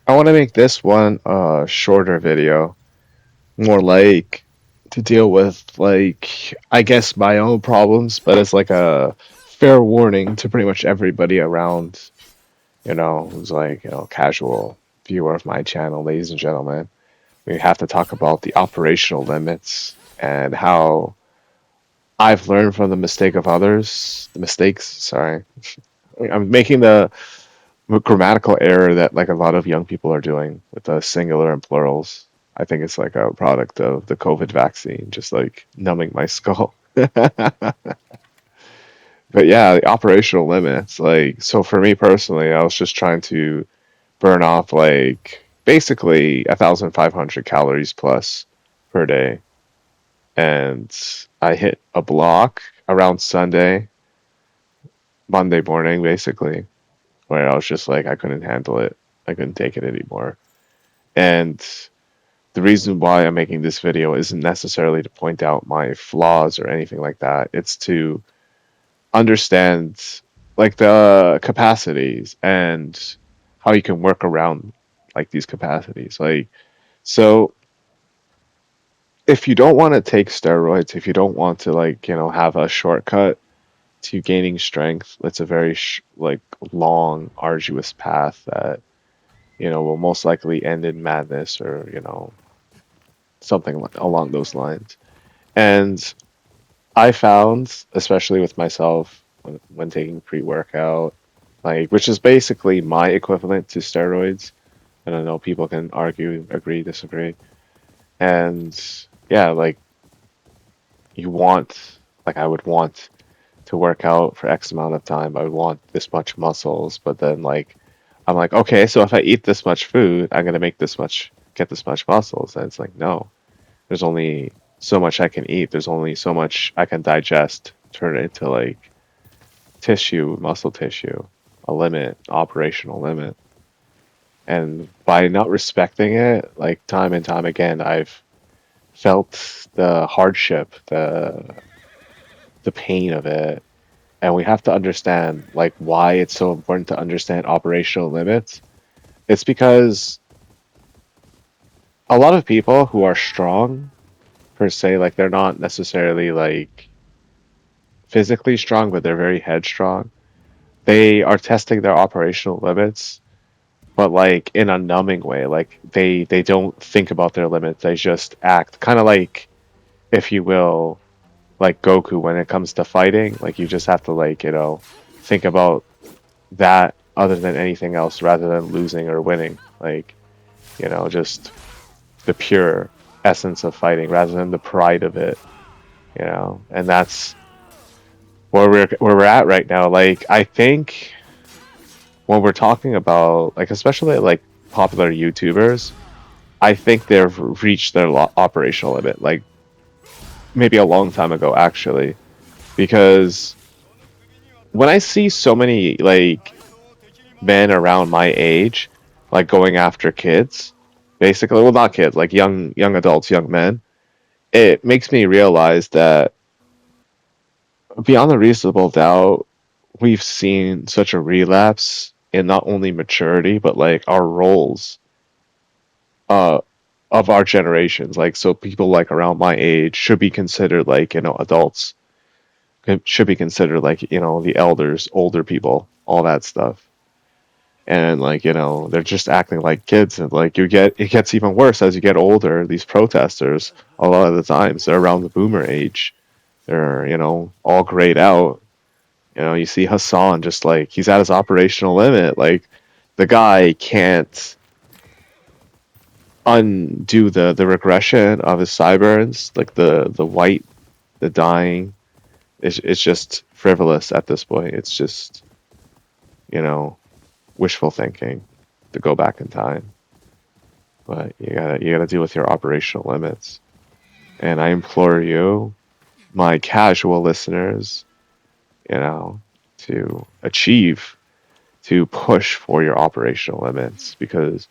I want to make this one a shorter video, more like to deal with like I guess my own problems, but it's like a fair warning to pretty much everybody around, who's like, casual viewer of my channel, ladies and gentlemen. We have to talk about the operational limits and how I've learned from the mistake of others, the mistakes, sorry. I'm making the grammatical error that like a lot of young people are doing with the singular and plurals. I think it's like a product of the COVID vaccine, just like numbing my skull. But yeah, the operational limits. Like, so for me personally, I was just trying to burn off like basically 1,500 calories plus per day. And I hit a block around Sunday, Monday morning, basically, where I was just like, I couldn't handle it. I couldn't take it anymore. And the reason why I'm making this video isn't necessarily to point out my flaws or anything like that. It's to understand like the capacities and how you can work around like these capacities. Like, so if you don't want to take steroids, if you don't want to like, have a shortcut to gaining strength, it's a very like long, arduous path that, will most likely end in madness or, something along those lines. And I found, especially with myself when taking pre-workout, like which is basically my equivalent to steroids. I don't know, people can argue, agree, disagree. And yeah, like you want, like I would want to work out for X amount of time. I would want this much muscles, but then like I'm like, okay, so if I eat this much food, I'm gonna get this much muscles. And it's like, no, there's only so much I can eat. There's only so much I can digest, turn it into like tissue, muscle tissue, a limit, operational limit. And by not respecting it, like time and time again, I've felt the hardship, the pain of it. And we have to understand like why it's so important to understand operational limits. It's because a lot of people who are strong per se, like they're not necessarily like physically strong, but they're very headstrong. They are testing their operational limits, but like in a numbing way. Like they don't think about their limits. They just act kind of like, if you will, like Goku when it comes to fighting. Like you just have to like, think about that other than anything else rather than losing or winning. Like, just the pure essence of fighting rather than the pride of it, And that's where we're at right now. Like I think when we're talking about like especially like popular YouTubers, I think they've reached their operational limit like maybe a long time ago actually because when I see so many like men around my age like going after kids, basically, well not kids, like young adults, young men, it makes me realize that beyond a reasonable doubt we've seen such a relapse in not only maturity but like our roles uh of our generations. Like so people like around my age should be considered like, adults. Should be considered like, the elders, older people, all that stuff. And like, they're just acting like kids and like it gets even worse as you get older. These protesters, a lot of the times they're around the boomer age. They're, all grayed out. You see Hassan just like he's at his operational limit. Like the guy can't undo the regression of his sideburns, like the white, the dying. It's just frivolous at this point. It's just, you know, wishful thinking to go back in time. But you gotta deal with your operational limits. And I implore you, my casual listeners, you know, to achieve, to push for your operational limits because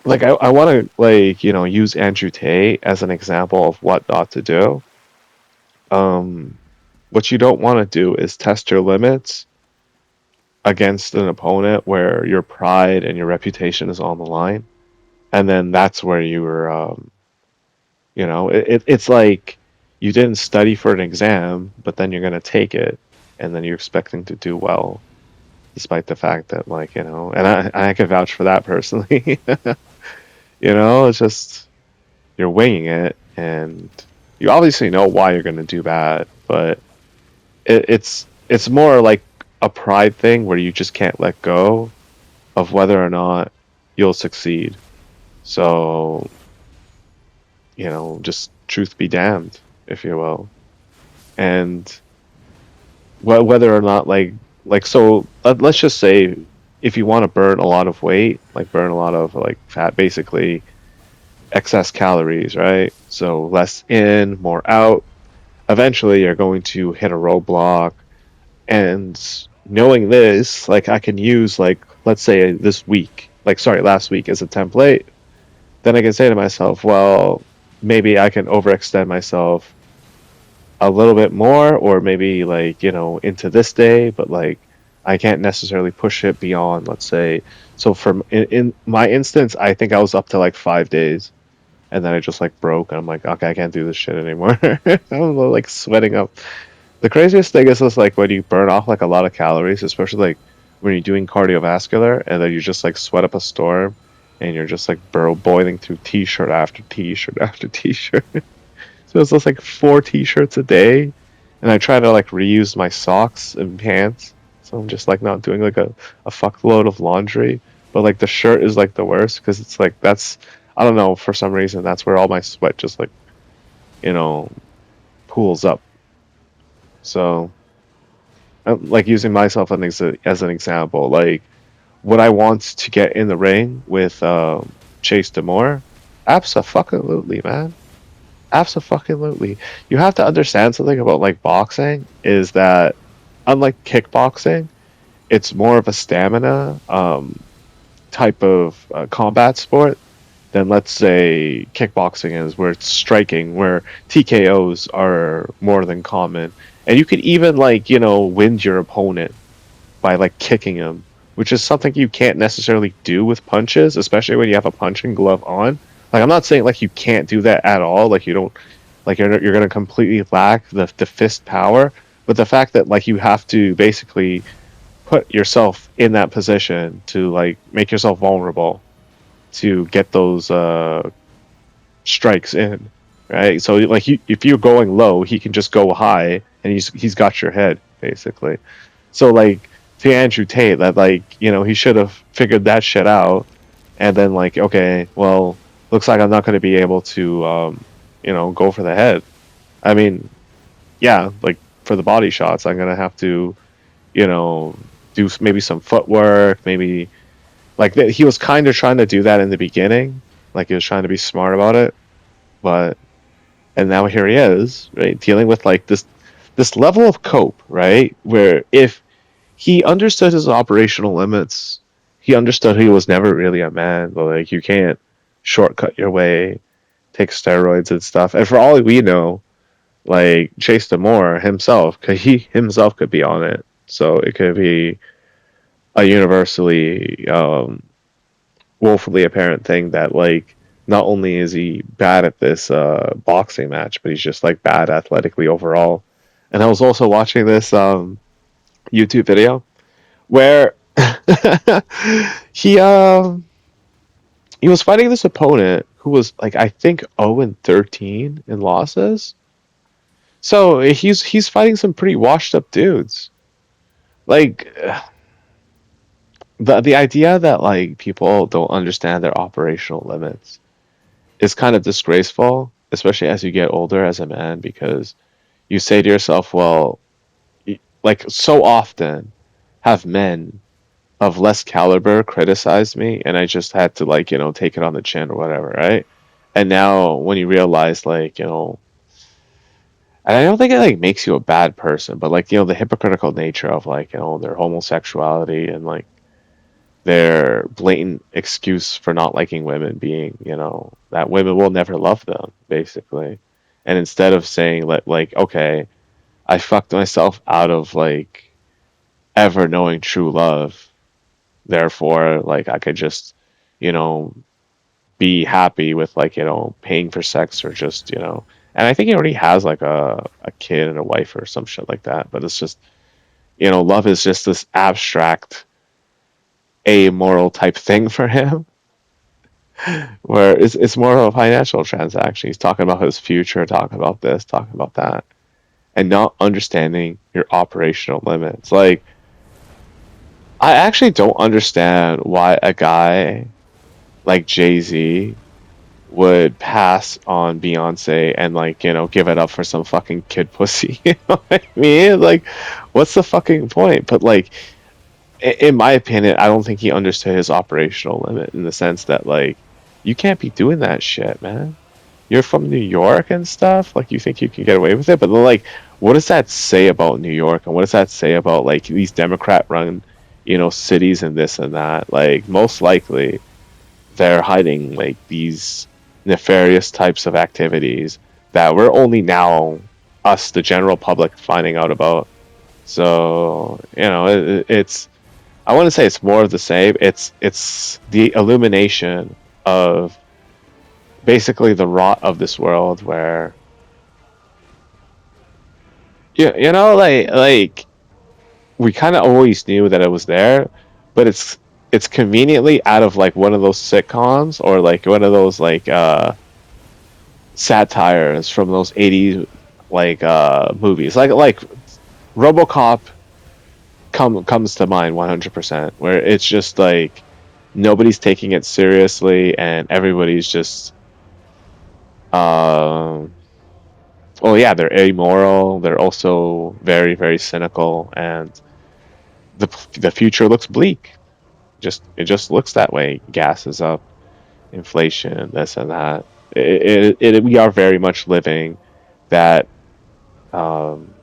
like I want to like use Andrew Tate as an example of what not to do. What you don't want to do is test your limits against an opponent where your pride and your reputation is on the line, and then that's where you were, it's like you didn't study for an exam, but then you're gonna take it, and then you're expecting to do well, despite the fact that, like, and I can vouch for that personally. It's just you're winging it, and you obviously know why you're gonna do bad, but it's more like a pride thing where you just can't let go of whether or not you'll succeed. So, just truth be damned, if you will. And whether or not, so let's just say if you want to burn a lot of weight, like burn a lot of like fat, basically excess calories, right? So less in, more out. Eventually, you're going to hit a roadblock. And knowing this, like I can use, like, let's say last week as a template. Then I can say to myself, well, maybe I can overextend myself a little bit more, or maybe, like, into this day, but like I can't necessarily push it beyond, let's say. So from in my instance, I think I was up to like 5 days, and then I just like broke, and I'm like, okay, I can't do this shit anymore. I'm like sweating up. The craziest thing is just like when you burn off like a lot of calories, especially like when you're doing cardiovascular, and then you just like sweat up a storm, and you're just like boiling through t-shirt after t-shirt after t-shirt. So it's just like 4 t-shirts a day, and I try to like reuse my socks and pants. So I'm just like not doing like a fuckload of laundry. But like the shirt is like the worst because it's like I don't know, for some reason that's where all my sweat just like, you know, pools up. So like using myself as an example, like would I want to get in the ring with Chase Demore? Absolutely, man. Absolutely. You have to understand something about like boxing is that unlike kickboxing, it's more of a stamina type of combat sport than, let's say, kickboxing is, where it's striking, where TKOs are more than common. And you could even like, wind your opponent by like kicking him, which is something you can't necessarily do with punches, especially when you have a punching glove on. Like I'm not saying like you can't do that at all, like you don't, like you're gonna completely lack the fist power, but the fact that like you have to basically put yourself in that position to like make yourself vulnerable to get those strikes in, right? So like if you're going low, he can just go high, and he's got your head basically. So like to Andrew Tate, that like he should have figured that shit out, and then like okay, well, looks like I'm not going to be able to go for the head. I mean, yeah, like for the body shots, I'm gonna have to you know do maybe some footwork, maybe like he was kind of trying to do that in the beginning, like he was trying to be smart about it, but and now here he is, right, dealing with like this level of cope, right, where if he understood his operational limits, he understood he was never really a man, but like you can't shortcut your way, take steroids and stuff, and for all we know, like Chase Demore himself, he himself could be on it, so it could be a universally woefully apparent thing that like not only is he bad at this boxing match, but he's just like bad athletically overall. And I was also watching this YouTube video where he he was fighting this opponent who was like I think 0-13 in losses. So he's fighting some pretty washed up dudes. Like the idea that like people don't understand their operational limits is kind of disgraceful, especially as you get older as a man, because you say to yourself, well, like so often have men of less caliber criticized me, and I just had to like, take it on the chin or whatever, right? And now when you realize like, and I don't think it like makes you a bad person, but like, the hypocritical nature of like, their homosexuality and like their blatant excuse for not liking women being, that women will never love them, basically. And instead of saying like okay, I fucked myself out of like ever knowing true love. Therefore, like I could just, you know, be happy with like, paying for sex or just, and I think he already has like a kid and a wife or some shit like that. But it's just, love is just this abstract, amoral type thing for him, where it's more of a financial transaction. He's talking about his future, talking about this, talking about that, and not understanding your operational limits. Like, I actually don't understand why a guy like Jay Z would pass on Beyonce and like, give it up for some fucking kid pussy. You know what I mean? Like, what's the fucking point? But like, in my opinion, I don't think he understood his operational limit in the sense that like, you can't be doing that shit, man. You're from New York and stuff. Like, you think you can get away with it, but then, like, what does that say about New York, and what does that say about like these Democrat-run, cities and this and that? Like, most likely they're hiding like these nefarious types of activities that we're only now, us the general public, finding out about. So it's, I want to say it's more of the same. It's the illumination of basically the rot of this world, where like we kind of always knew that it was there, but it's conveniently out of like one of those sitcoms or like one of those like satires from those 80s like movies, like RoboCop comes to mind 100%, where it's just like nobody's taking it seriously and everybody's just um well, yeah, they're amoral, they're also very very cynical, and the future looks bleak. It just looks that way. Gas is up, inflation, this and that. We are very much living that um,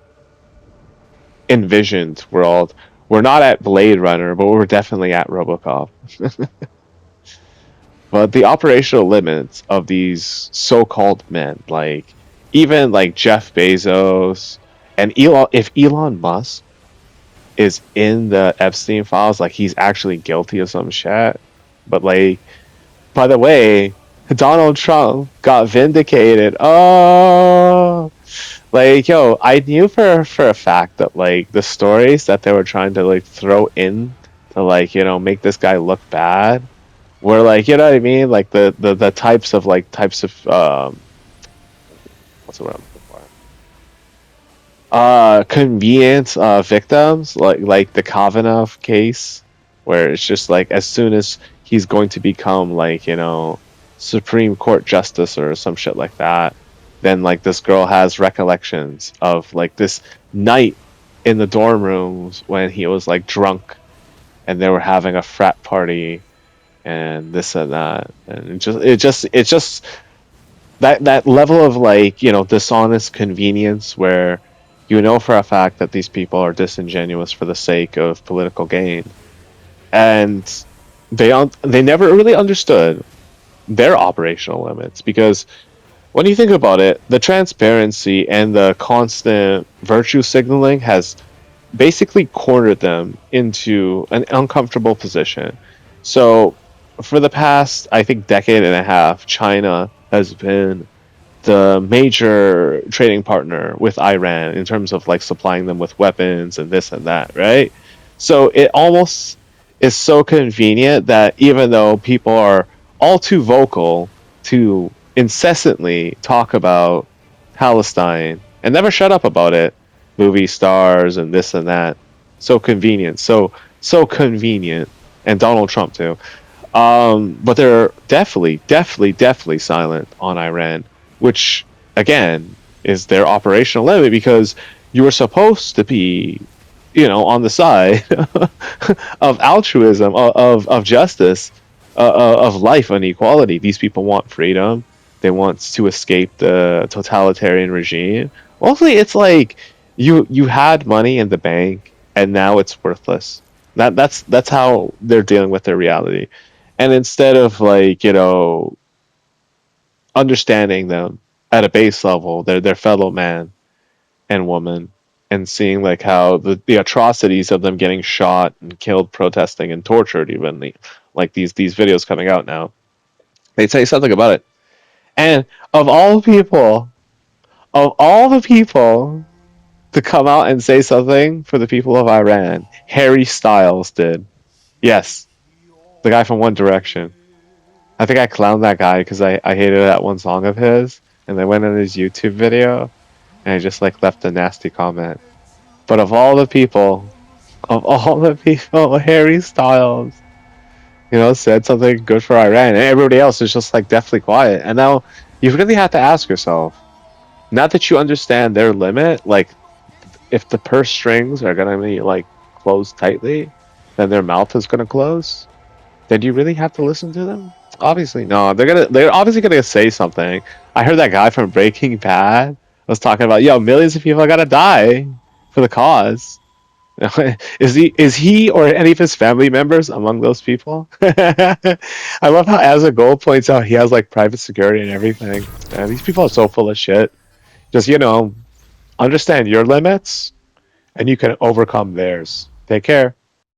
envisioned world. We're not at Blade Runner, but we're definitely at RoboCop. But the operational limits of these so-called men, like even like Jeff Bezos and Elon, if Elon Musk is in the Epstein files, like he's actually guilty of some shit. But like, by the way, Donald Trump got vindicated. Oh, like yo, I knew for a fact that like the stories that they were trying to like throw in to like make this guy look bad were like, you know what I mean, like the types of what's the word I'm looking for, convenient victims, like the Kavanaugh case, where it's just like as soon as he's going to become like Supreme Court justice or some shit like that, then like this girl has recollections of like this night in the dorm rooms when he was like drunk and they were having a frat party and this and that, and it just that level of like dishonest convenience, where for a fact that these people are disingenuous for the sake of political gain, and they never really understood their operational limits. Because when you think about it, the transparency and the constant virtue signaling has basically cornered them into an uncomfortable position. So for the past, I think, decade and a half, China has been the major trading partner with Iran in terms of like supplying them with weapons and this and that, right? So it almost is so convenient that even though people are all too vocal to incessantly talk about Palestine and never shut up about it, movie stars and this and that, so convenient, so convenient, and Donald Trump too. But they're definitely silent on Iran, which again is their operational limit, because you were supposed to be, on the side of altruism, of justice, of life and equality. These people want freedom. They want to escape the totalitarian regime. Mostly, it's like you had money in the bank and now it's worthless. That's how they're dealing with their reality. And instead of like understanding them at a base level, they're their fellow man and woman, and seeing like how the atrocities of them getting shot and killed protesting and tortured, even like these videos coming out now, they say something about it. And of all people, of all the people to come out and say something for the people of Iran, Harry Styles did. Yes, the guy from One Direction. I think I clowned that guy because I hated that one song of his, and I went on his YouTube video and I just like left a nasty comment. But of all the people, Harry Styles, said something good for Iran, and everybody else is just like deathly quiet. And now you really have to ask yourself, now that you understand their limit, like if the purse strings are gonna be like closed tightly, then their mouth is gonna close. Then do you really have to listen to them? Obviously no. They're obviously gonna say something. I heard that guy from Breaking Bad was talking about, yo, millions of people gotta die for the cause. Is he or any of his family members among those people? I love how As a Goal points out he has like private security and everything. Man, these people are so full of shit. Just understand your limits and you can overcome theirs. Take care.